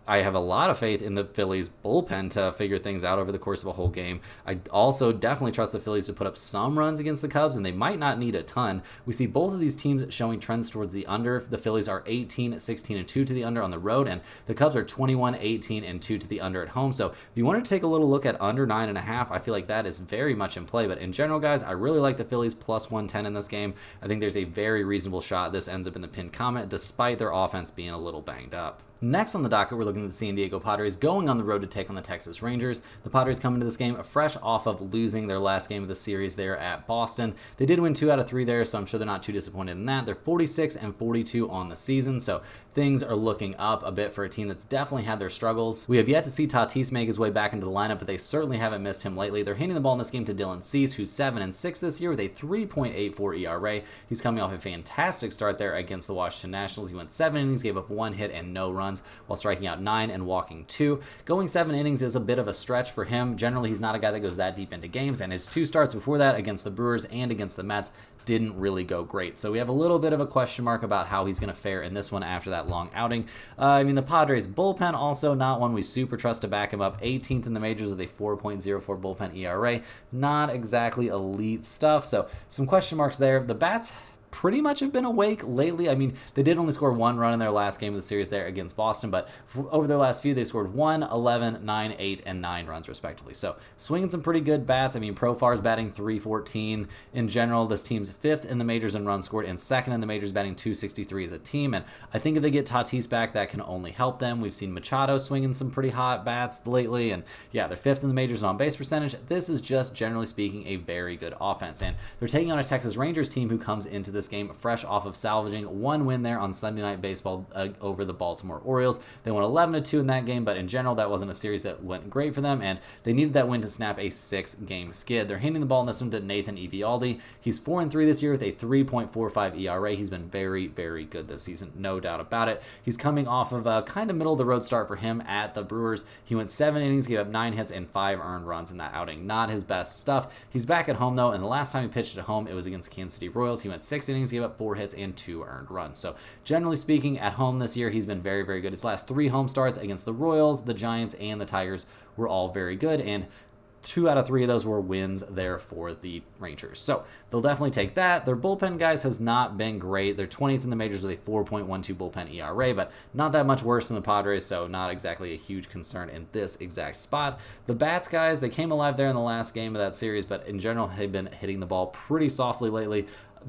I have a lot of faith in the Phillies bullpen to figure things out over the course of a whole game. I also definitely trust the Phillies to put up some runs against the Cubs, and they might not need a ton. We see both of these teams showing trends towards the under. The Phillies are 18-16-2 to the under on the road, and the Cubs are 21-18-2 to the under at home. So if you want to take a little look at under 9.5, I feel like that is very much in play. But in general, guys, I really like the Phillies +110 in this game. I think there's a very reasonable shot this ends up in the pinned comment, despite their offense being a little banged up. Next on the docket, we're looking at the San Diego Padres going on the road to take on the Texas Rangers. The Padres come into this game fresh off of losing their last game of the series there at Boston. They did win 2 out of 3 there, so I'm sure they're not too disappointed in that. They're 46-42 on the season, so things are looking up a bit for a team that's definitely had their struggles. We have yet to see Tatis make his way back into the lineup, but they certainly haven't missed him lately. They're handing the ball in this game to Dylan Cease, who's 7-6 this year with a 3.84 ERA. He's coming off a fantastic start there against the Washington Nationals. He went 7 innings, gave up 1 hit and no runs, while striking out 9 and walking 2. Going 7 innings is a bit of a stretch for him. Generally, he's not a guy that goes that deep into games, and his 2 starts before that against the Brewers and against the Mets didn't really go great. So we have a little bit of a question mark about how he's going to fare in this one after that long outing. The Padres bullpen also not one we super trust to back him up. 18th in the majors with a 4.04 bullpen ERA. Not exactly elite stuff. So some question marks there. The bats pretty much have been awake lately. They did only score 1 run in their last game of the series there against Boston, but over their last few, they scored 1, 11, 9, 8, and 9 runs respectively. So swinging some pretty good bats. Profar's batting .314. In general, this team's 5th in the majors in runs scored and 2nd in the majors, batting .263 as a team. And I think if they get Tatis back, that can only help them. We've seen Machado swinging some pretty hot bats lately, and yeah, they're 5th in the majors in on-base percentage. This is just, generally speaking, a very good offense, and they're taking on a Texas Rangers team who comes into this this game fresh off of salvaging one win there on Sunday Night Baseball over the Baltimore Orioles. They won 11-2 in that game, but in general, that wasn't a series that went great for them, and they needed that win to snap a 6-game skid. They're handing the ball in this one to Nathan Eovaldi. He's 4-3 this year with a 3.45 ERA. He's been very, very good this season, no doubt about it. He's coming off of a kind of middle-of-the-road start for him at the Brewers. He went 7 innings, gave up 9 hits, and 5 earned runs in that outing. Not his best stuff. He's back at home, though, and the last time he pitched at home, it was against Kansas City Royals. He went 6 innings, gave up 4 hits, and 2 earned runs. So, generally speaking, at home this year, he's been very, very good. His last 3 home starts against the Royals, the Giants, and the Tigers were all very good, and 2 out of 3 of those were wins there for the Rangers. So they'll definitely take that. Their bullpen, guys, has not been great. They're 20th in the majors with a 4.12 bullpen ERA, but not that much worse than the Padres, so not exactly a huge concern in this exact spot. The bats, guys, they came alive there in the last game of that series, but in general, they've been hitting the ball pretty softly lately.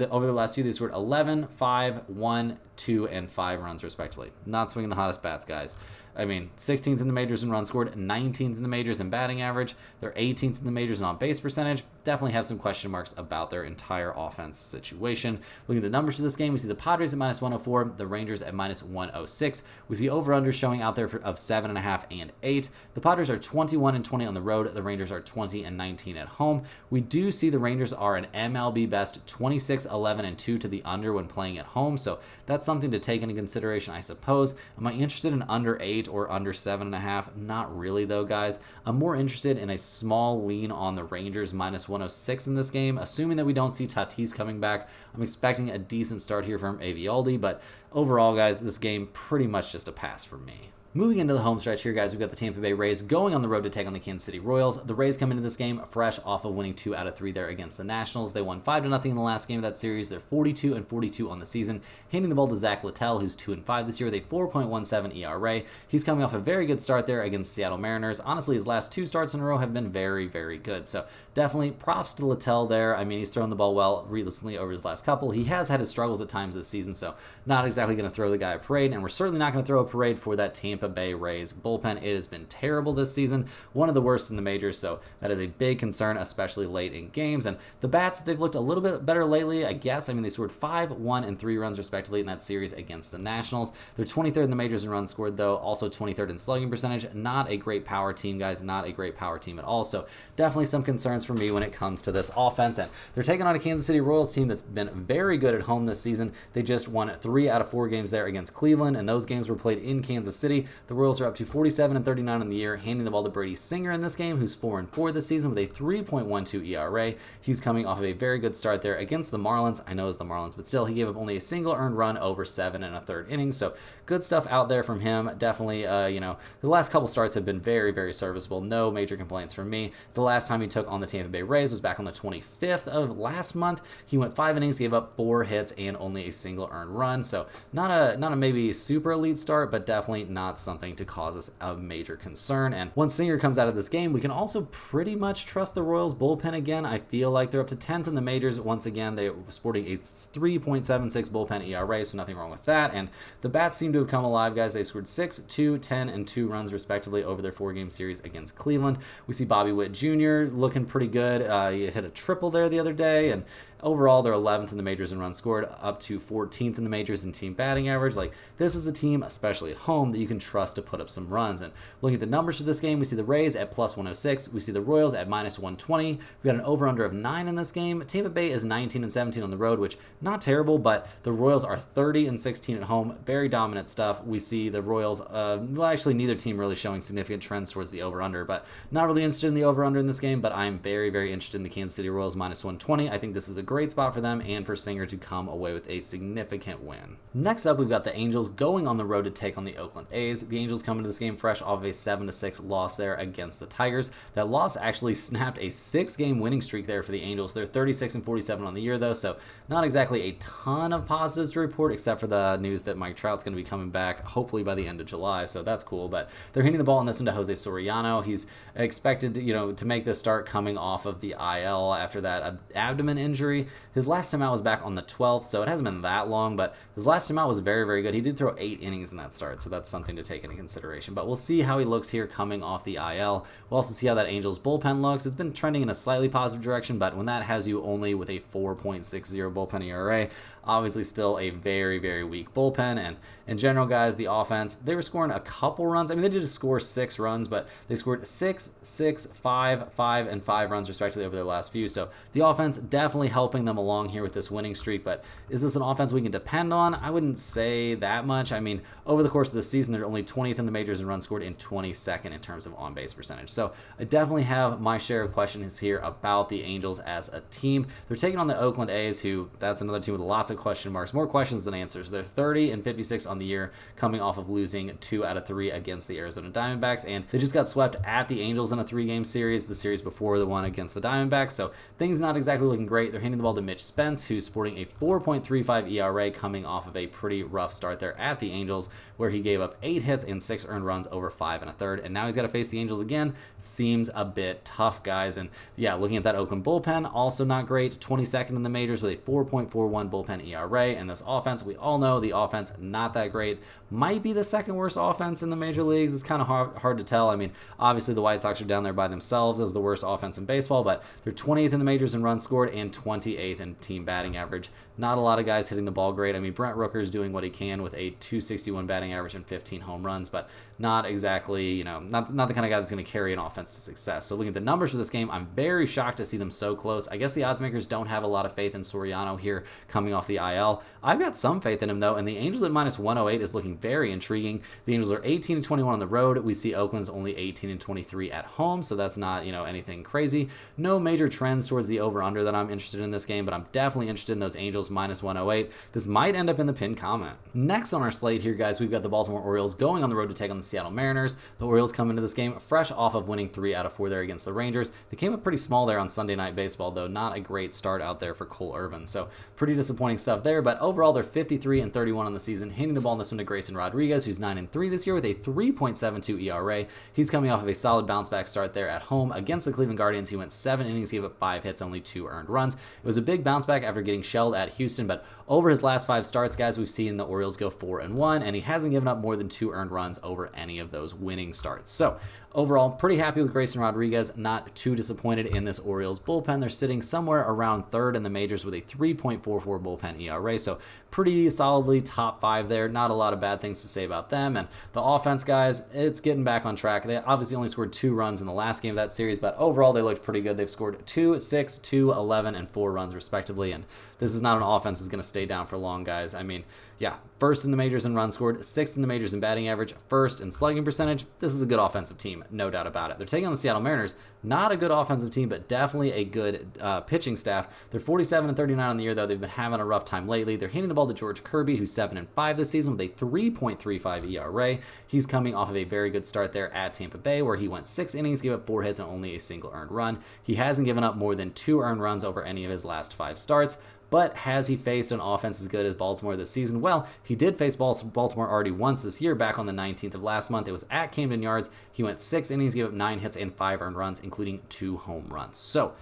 Over the last few, they scored 11, 5, 1, 2, and 5 runs, respectively. Not swinging the hottest bats, guys. I mean, 16th in the majors in runs scored, 19th in the majors in batting average. They're 18th in the majors in on-base percentage. Definitely have some question marks about their entire offense situation. Looking at the numbers for this game, we see the Padres at -104, the Rangers at -106. We see over-unders showing out there of 7.5 and 8. The Padres are 21-20 on the road. The Rangers are 20-19 at home. We do see the Rangers are an MLB best 26-11-2 to the under when playing at home, so that's something to take into consideration, I suppose. Am I interested in under 8 or under 7.5? Not really, though, guys. I'm more interested in a small lean on the Rangers -106 in this game, assuming that we don't see Tatis coming back. I'm expecting a decent start here from Eovaldi, but overall, guys, this game pretty much just a pass for me. Moving into the home stretch here, guys, we've got the Tampa Bay Rays going on the road to take on the Kansas City Royals. The Rays come into this game fresh off of winning 2 out of 3 there against the Nationals. They won 5-0 in the last game of that series. They're 42-42 on the season, handing the ball to Zach Littell, who's 2-5 this year with a 4.17 ERA. He's coming off a very good start there against Seattle Mariners. Honestly, his last 2 starts in a row have been very, very good. So definitely props to Littell there. I mean, he's thrown the ball well recently over his last couple. He has had his struggles at times this season, so not exactly going to throw the guy a parade, and we're certainly not going to throw a parade for that Tampa Bay Rays bullpen. It has been terrible this season, one of the worst in the majors, so that is a big concern, especially late in games. And the bats, they've looked a little bit better lately, I guess. I mean, they scored 5, 1, and 3 runs respectively in that series against the Nationals. They're 23rd in the majors in runs scored, though, also 23rd in slugging percentage. Not a great power team, guys, not a great power team at all, so definitely some concerns for me when it comes to this offense. And they're taking on a Kansas City Royals team that's been very good at home this season. They just won 3 out of 4 games there against Cleveland, and those games were played in Kansas City. The Royals are up to 47-39 on the year, handing the ball to Brady Singer in this game, who's 4-4 this season with a 3.12 ERA. He's coming off of a very good start there against the Marlins. I know it's the Marlins, but still, he gave up only a single earned run over 7 1/3 innings, so good stuff out there from him. Definitely, the last couple starts have been very, very serviceable. No major complaints from me. The last time he took on the Tampa Bay Rays was back on the 25th of last month. He went 5 innings, gave up 4 hits, and only a single earned run, so not a maybe super elite start, but definitely not something to cause us a major concern. And once Singer comes out of this game, we can also pretty much trust the Royals bullpen again. I feel like they're up to 10th in the majors. Once again, they're sporting a 3.76 bullpen ERA, so nothing wrong with that. And the bats seem to have come alive, guys. They scored 6, 2, 10, and 2 runs respectively over their 4-game series against Cleveland. We see Bobby Witt Jr. looking pretty good. He hit a triple there the other day, and overall, they're 11th in the majors in runs scored, up to 14th in the majors in team batting average. Like, this is a team, especially at home, that you can trust to put up some runs. And looking at the numbers for this game, we see the Rays at +106. We see the Royals at -120. We got an over-under of 9 in this game. Tampa Bay is 19-17 on the road, which not terrible, but the Royals are 30-16 at home. Very dominant stuff. We see the Royals, actually, neither team really showing significant trends towards the over-under, but not really interested in the over-under in this game, but I'm very, very interested in the Kansas City Royals -120. I think this is a great spot for them and for Singer to come away with a significant win. Next up, we've got the Angels going on the road to take on the Oakland A's. The Angels come into this game fresh off of a 7-6 loss there against the Tigers. That loss actually snapped a 6-game winning streak there for the Angels. They're 36-47 on the year, though, so not exactly a ton of positives to report, except for the news that Mike Trout's going to be coming back hopefully by the end of July, so that's cool. But they're hitting the ball on this one to Jose Soriano. He's expected to make this start coming off of the IL after that abdomen injury. His last time out was back on the 12th, so it hasn't been that long, but his last time out was very, very good. He did throw 8 innings in that start, so that's something to take into consideration. But we'll see how he looks here coming off the IL. We'll also see how that Angels bullpen looks. It's been trending in a slightly positive direction, but when that has you only with a 4.60 bullpen ERA, obviously still a very, very weak bullpen. And in general, guys, the offense, they were scoring a couple runs. I mean, they did just score 6 runs, but they scored 6, 6, 5, 5, and 5 runs respectively over their last few. So the offense definitely helping them along here with this winning streak. But is this an offense we can depend on? I wouldn't say that much. I mean, over the course of the season, they're only 20th in the majors in runs scored and 22nd in terms of on-base percentage. So I definitely have my share of questions here about the Angels as a team. They're taking on the Oakland A's, who that's another team with lots of question marks, more questions than answers. They're 30-56 on the year, coming off of losing 2 out of 3 against the Arizona Diamondbacks, and they just got swept at the Angels in a 3-game series, the series before the one against the Diamondbacks. So things not exactly looking great. They're handing the ball to Mitch Spence, who's sporting a 4.35 ERA, coming off of a pretty rough start there at the Angels, where he gave up 8 hits and 6 earned runs over 5 1/3, and now he's got to face the Angels again. Seems a bit tough, guys. And yeah, looking at that Oakland bullpen, also not great. 22nd in the majors with a 4.41 bullpen ERA, and this offense, we all know the offense not that great. Might be the second worst offense in the major leagues. It's kind of hard to tell. I mean, obviously the White Sox are down there by themselves as the worst offense in baseball, but they're 20th in the majors in runs scored and 28th in team batting average. Not a lot of guys hitting the ball great. I mean, Brent Rooker is doing what he can with a 261 batting average and 15 home runs, but not exactly, not the kind of guy that's going to carry an offense to success. So looking at the numbers for this game, I'm very shocked to see them so close. I guess the odds makers don't have a lot of faith in Soriano here coming off the IL. I've got some faith in him, though, and the Angels at -108 is looking very intriguing. The Angels are 18-21 on the road. We see Oakland's only 18-23 at home, so that's not, anything crazy. No major trends towards the over-under that I'm interested in this game, but I'm definitely interested in those Angels -108. This might end up in the pinned comment. Next on our slate here, guys, we've got the Baltimore Orioles going on the road to take on the Seattle Mariners. The Orioles come into this game fresh off of winning 3 out of 4 there against the Rangers. They came up pretty small there on Sunday Night Baseball, though. Not a great start out there for Cole Irvin, so pretty disappointing stuff there. But overall, they're 53-31 on the season, handing the ball in this one to Grayson Rodriguez, who's 9-3 this year with a 3.72 ERA. He's coming off of a solid bounce-back start there at home against the Cleveland Guardians. He went 7 innings, gave up 5 hits, only 2 earned runs. It was a big bounce-back after getting shelled at Houston, but over his last 5 starts, guys, we've seen the Orioles go 4-1, and he hasn't given up more than 2 earned runs over any of those winning starts. So overall, pretty happy with Grayson Rodriguez. Not too disappointed in this Orioles bullpen. They're sitting somewhere around 3rd in the majors with a 3.44 bullpen ERA, so pretty solidly top 5 there. Not a lot of bad things to say about them. And the offense, guys, it's getting back on track. They obviously only scored 2 runs in the last game of that series, but overall they looked pretty good. They've scored 2, 6, 2, 11, and 4 runs respectively, and this is not an offense that's going to stay down for long, guys. I mean, yeah, 1st in the majors in runs scored, 6th in the majors in batting average, 1st in slugging percentage. This is a good offensive team, no doubt about it. They're taking on the Seattle Mariners. Not a good offensive team, but definitely a good pitching staff. They're 47-39 on the year, though. They've been having a rough time lately. They're handing the ball to George Kirby, who's 7-5 this season with a 3.35 ERA. He's coming off of a very good start there at Tampa Bay, where he went 6 innings, gave up 4 hits, and only a single earned run. He hasn't given up more than 2 earned runs over any of his last 5 starts. But has he faced an offense as good as Baltimore this season? Well, he did face Baltimore already once this year, back on the 19th of last month. It was at Camden Yards. He went 6 innings, gave up 9 hits and 5 earned runs, including 2 home runs. So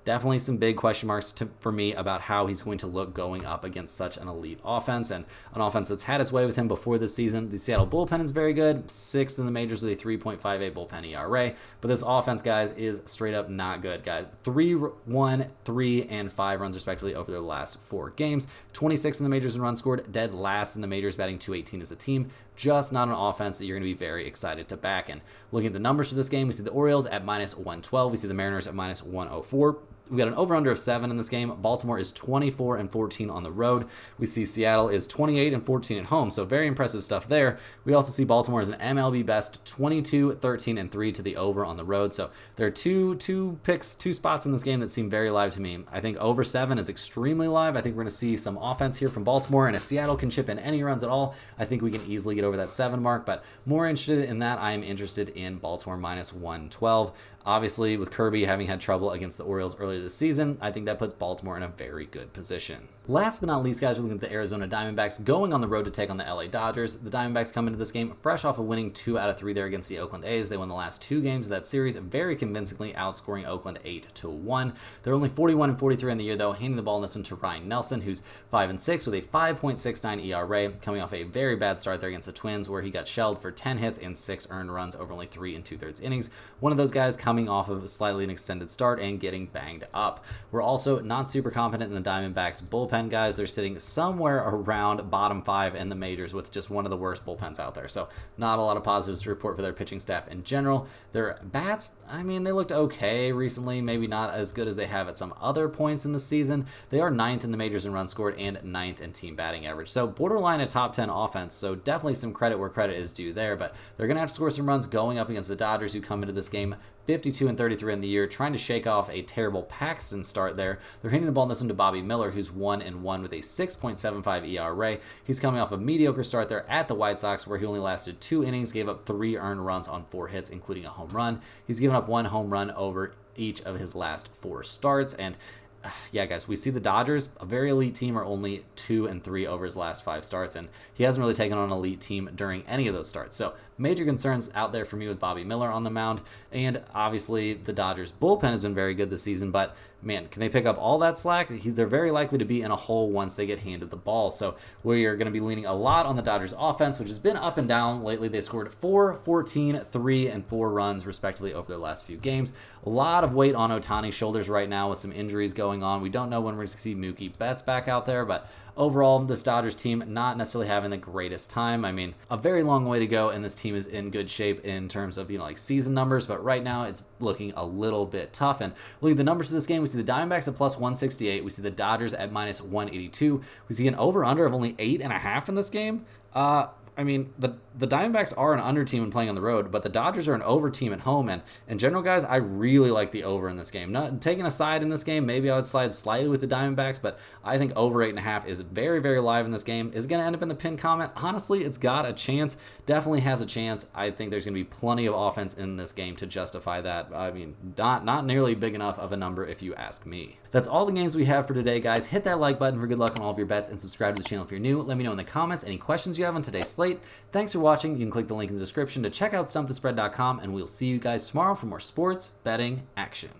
definitely some big question marks for me about how he's going to look going up against such an elite offense, and an offense that's had its way with him before this season. The Seattle bullpen is very good, 6th in the majors with a 3.58 bullpen ERA, but this offense, guys, is straight up not good, guys. 3-1, 3, and 5 runs respectively over their last 4 games. 26th in the majors in runs scored, dead last in the majors, batting .218 as a team. Just not an offense that you're going to be very excited to back. And looking at the numbers for this game, we see the Orioles at -112. We see the Mariners at -104. We got an over-under of 7 in this game. Baltimore is 24-14 on the road. We see Seattle is 28-14 at home, so very impressive stuff there. We also see Baltimore as an MLB best 22-13-3 to the over on the road. So there are two spots in this game that seem very live to me. I think over 7 is extremely live. I think we're going to see some offense here from Baltimore, and if Seattle can chip in any runs at all, I think we can easily get over that 7 mark. But more interested in that, I am interested in Baltimore -112. Obviously, with Kirby having had trouble against the Orioles earlier this season, I think that puts Baltimore in a very good position. Last but not least, guys, we're looking at the Arizona Diamondbacks going on the road to take on the LA Dodgers. The Diamondbacks come into this game fresh off of winning 2 out of 3 there against the Oakland A's. They won the last 2 games of that series, very convincingly outscoring Oakland 8-1. They're only 41-43 in the year, though, handing the ball in this one to Ryan Nelson, who's 5-6 with a 5.69 ERA, coming off a very bad start there against the Twins, where he got shelled for 10 hits and 6 earned runs over only 3 2/3 innings. One of those guys coming off of slightly an extended start and getting banged up. We're also not super confident in the Diamondbacks bullpen, guys. They're sitting somewhere around bottom 5 in the majors with just one of the worst bullpens out there. So not a lot of positives to report for their pitching staff in general. Their bats, I mean, they looked okay recently, maybe not as good as they have at some other points in the season. They are 9th in the majors in runs scored and 9th in team batting average. So borderline a top 10 offense. So definitely some credit where credit is due there, but they're going to have to score some runs going up against the Dodgers, who come into this game 52-33 in the year, trying to shake off a terrible Paxton start there. They're handing the ball in this one to Bobby Miller, who's 1-1 with a 6.75 ERA. He's coming off a mediocre start there at the White Sox, where he only lasted 2 innings, gave up 3 earned runs on 4 hits, including a home run. He's given up 1 home run over each of his last 4 starts, and yeah, guys, we see the Dodgers, a very elite team, are only 2-3 over his last 5 starts, and he hasn't really taken on an elite team during any of those starts. So major concerns out there for me with Bobby Miller on the mound, and obviously the Dodgers bullpen has been very good this season, but man, can they pick up all that slack? They're very likely to be in a hole once they get handed the ball. So we are going to be leaning a lot on the Dodgers offense, which has been up and down lately. They scored 4, 14, 3, and 4 runs respectively over their last few games. A lot of weight on Ohtani's shoulders right now with some injuries going on. We don't know when we're going to see Mookie Betts back out there, but overall, this Dodgers team not necessarily having the greatest time. I mean, a very long way to go, and this team is in good shape in terms of, like season numbers, but right now it's looking a little bit tough. And look at the numbers for this game. We see the Diamondbacks at plus 168. We see the Dodgers at minus 182. We see an over-under of only 8.5 in this game. I mean, the Diamondbacks are an under team when playing on the road, but the Dodgers are an over team at home. And in general, guys, I really like the over in this game. Not taking a side in this game, maybe I would slide slightly with the Diamondbacks, but I think over 8.5 is very, very live in this game. Is it going to end up in the pin comment? Honestly, it's got a chance. Definitely has a chance. I think there's going to be plenty of offense in this game to justify that. I mean, not nearly big enough of a number if you ask me. That's all the games we have for today, guys. Hit that like button for good luck on all of your bets and subscribe to the channel if you're new. Let me know in the comments any questions you have on today's slate. Thanks for watching. You can click the link in the description to check out stumpthespread.com, and we'll see you guys tomorrow for more sports betting action.